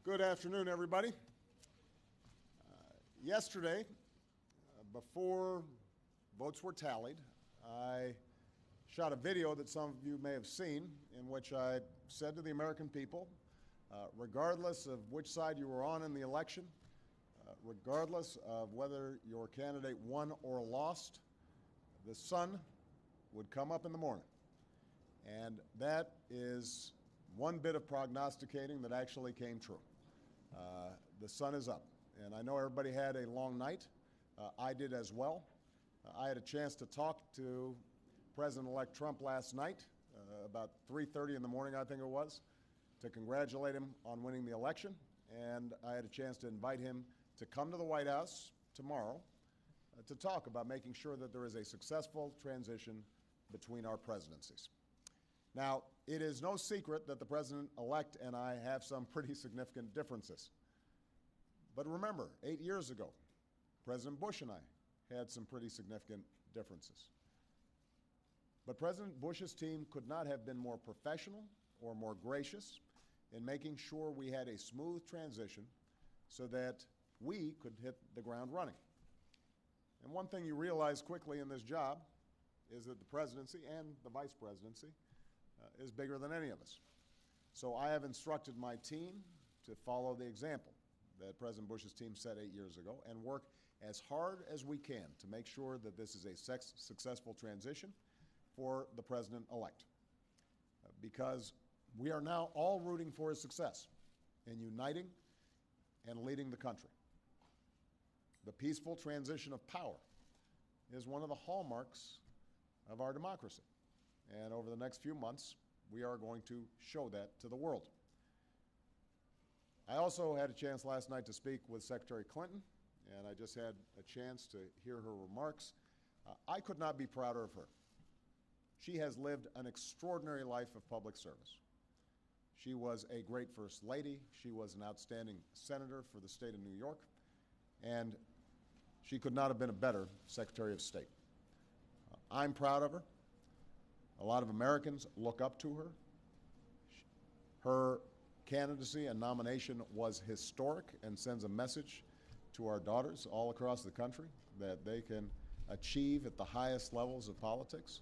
Good afternoon, everybody. Yesterday, before votes were tallied, I shot a video that some of you may have seen in which I said to the American people, regardless of which side you were on in the election, regardless of whether your candidate won or lost, the sun would come up in the morning. And that is one bit of prognosticating that actually came true. The sun is up. And I know everybody had a long night. I did as well. I had a chance to talk to President-elect Trump last night, about 3:30 in the morning, I think it was, to congratulate him on winning the election. And I had a chance to invite him to come to the White House tomorrow to talk about making sure that there is a successful transition between our presidencies. Now, it is no secret that the President-elect and I have some pretty significant differences. But remember, 8 years ago, President Bush and I had some pretty significant differences. But President Bush's team could not have been more professional or more gracious in making sure we had a smooth transition so that we could hit the ground running. And one thing you realize quickly in this job is that the presidency and the vice presidency is bigger than any of us. So I have instructed my team to follow the example that President Bush's team set 8 years ago and work as hard as we can to make sure that this is a successful transition for the President-elect. Because we are now all rooting for his success in uniting and leading the country. The peaceful transition of power is one of the hallmarks of our democracy. And over the next few months, we are going to show that to the world. I also had a chance last night to speak with Secretary Clinton, and I just had a chance to hear her remarks. I could not be prouder of her. She has lived an extraordinary life of public service. She was a great First Lady. She was an outstanding senator for the state of New York, and she could not have been a better Secretary of State. I'm proud of her. A lot of Americans look up to her. Her candidacy and nomination was historic and sends a message to our daughters all across the country that they can achieve at the highest levels of politics.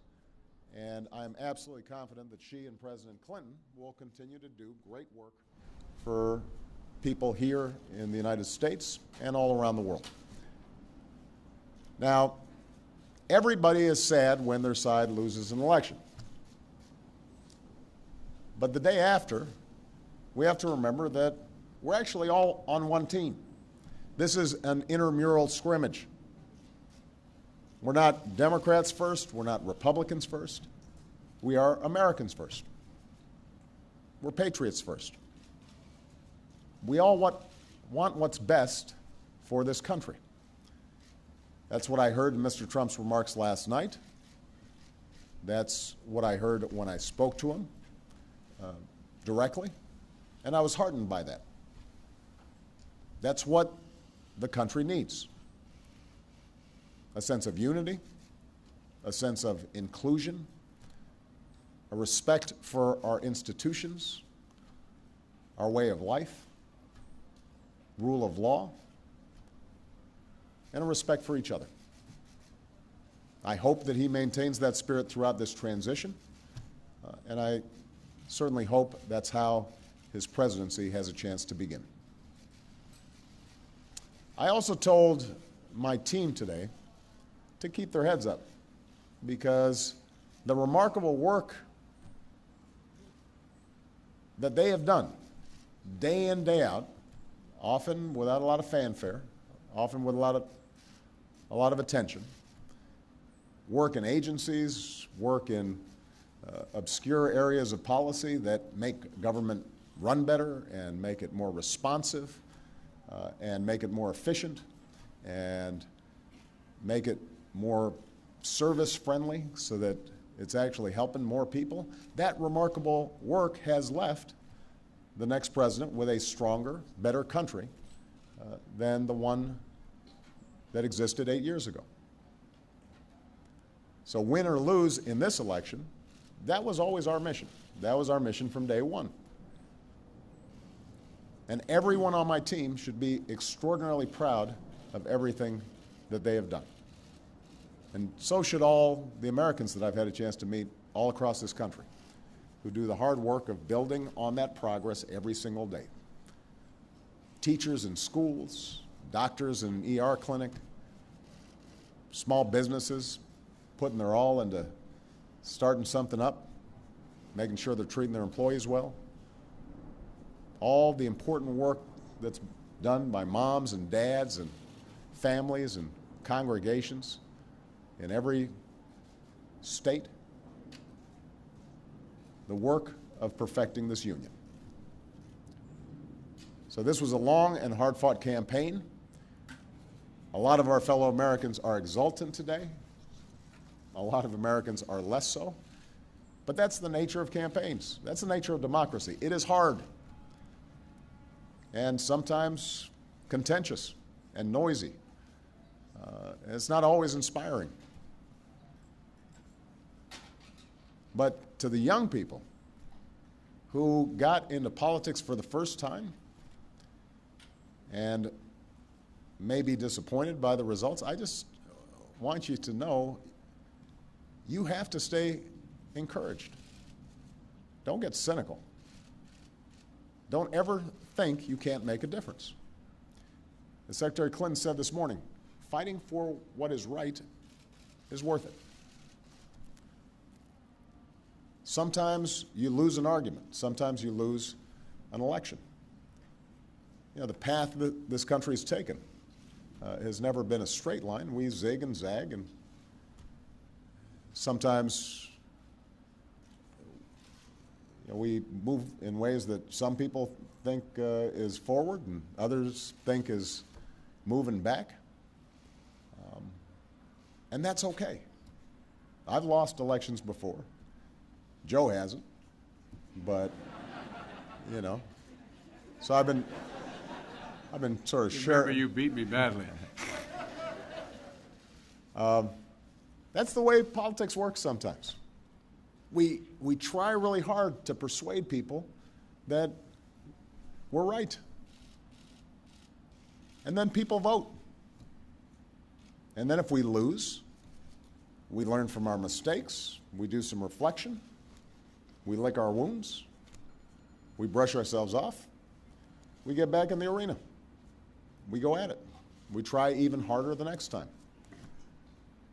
And I'm absolutely confident that she and President Clinton will continue to do great work for people here in the United States and all around the world. Now, everybody is sad when their side loses an election. But the day after, we have to remember that we're actually all on one team. This is an intramural scrimmage. We're not Democrats first. We're not Republicans first. We are Americans first. We're patriots first. We all want what's best for this country. That's what I heard in Mr. Trump's remarks last night. That's what I heard when I spoke to him directly, and I was heartened by that. That's what the country needs. A sense of unity, a sense of inclusion, a respect for our institutions, our way of life, rule of law, and a respect for each other. I hope that he maintains that spirit throughout this transition, and I certainly hope that's how his presidency has a chance to begin. I also told my team today to keep their heads up, because the remarkable work that they have done day in, day out, often without a lot of fanfare, often with a lot of attention, work in agencies, work in obscure areas of policy that make government run better and make it more responsive and make it more efficient and make it more service-friendly so that it's actually helping more people. That remarkable work has left the next president with a stronger, better country than the one that existed 8 years ago. So win or lose in this election, that was always our mission. That was our mission from day one. And everyone on my team should be extraordinarily proud of everything that they have done. And so should all the Americans that I've had a chance to meet all across this country, who do the hard work of building on that progress every single day. Teachers in schools, doctors in an ER clinic, small businesses putting their all into starting something up, making sure they're treating their employees well. All the important work that's done by moms and dads and families and congregations in every state. The work of perfecting this union. So this was a long and hard-fought campaign. A lot of our fellow Americans are exultant today. A lot of Americans are less so. But that's the nature of campaigns. That's the nature of democracy. It is hard and sometimes contentious and noisy. It's not always inspiring. But to the young people who got into politics for the first time and may be disappointed by the results, I just want you to know you have to stay encouraged. Don't get cynical. Don't ever think you can't make a difference. As Secretary Clinton said this morning, fighting for what is right is worth it. Sometimes you lose an argument. Sometimes you lose an election. You know, the path that this country has taken has never been a straight line. We zig and zag, and sometimes we move in ways that some people think is forward and others think is moving back. And that's okay. I've lost elections before. Joe hasn't, but, you know. So I've been sort of sharing. Remember, you beat me badly. That's the way politics works sometimes. We try really hard to persuade people that we're right. And then people vote. And then if we lose, we learn from our mistakes, we do some reflection, we lick our wounds, we brush ourselves off, we get back in the arena. We go at it. We try even harder the next time.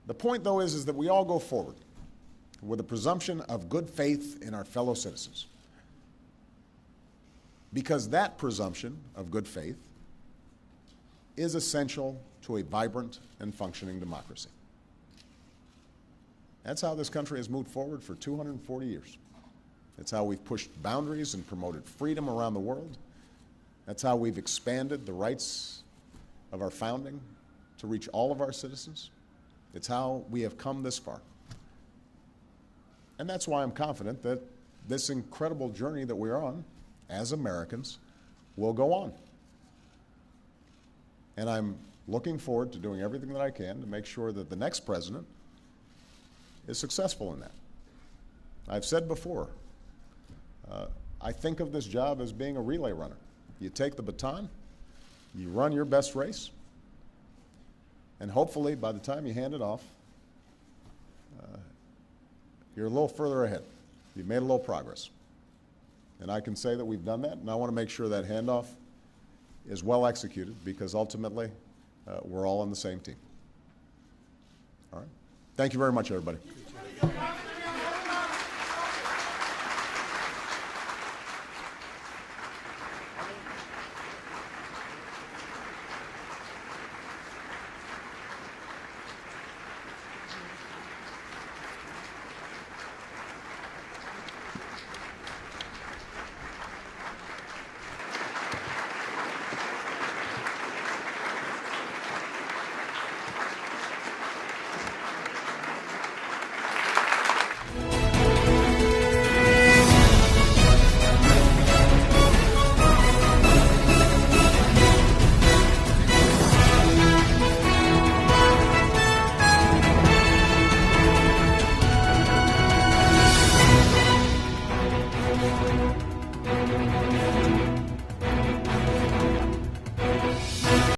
The point, though, is that we all go forward with a presumption of good faith in our fellow citizens. Because that presumption of good faith is essential to a vibrant and functioning democracy. That's how this country has moved forward for 240 years. That's how we've pushed boundaries and promoted freedom around the world. That's how we've expanded the rights of our founding to reach all of our citizens. It's how we have come this far. And that's why I'm confident that this incredible journey that we're on as Americans will go on. And I'm looking forward to doing everything that I can to make sure that the next president is successful in that. I've said before, I think of this job as being a relay runner. You take the baton, you run your best race, and hopefully by the time you hand it off, you're a little further ahead. You've made a little progress. And I can say that we've done that, and I want to make sure that handoff is well executed because ultimately we're all on the same team. All right. Thank you very much, everybody.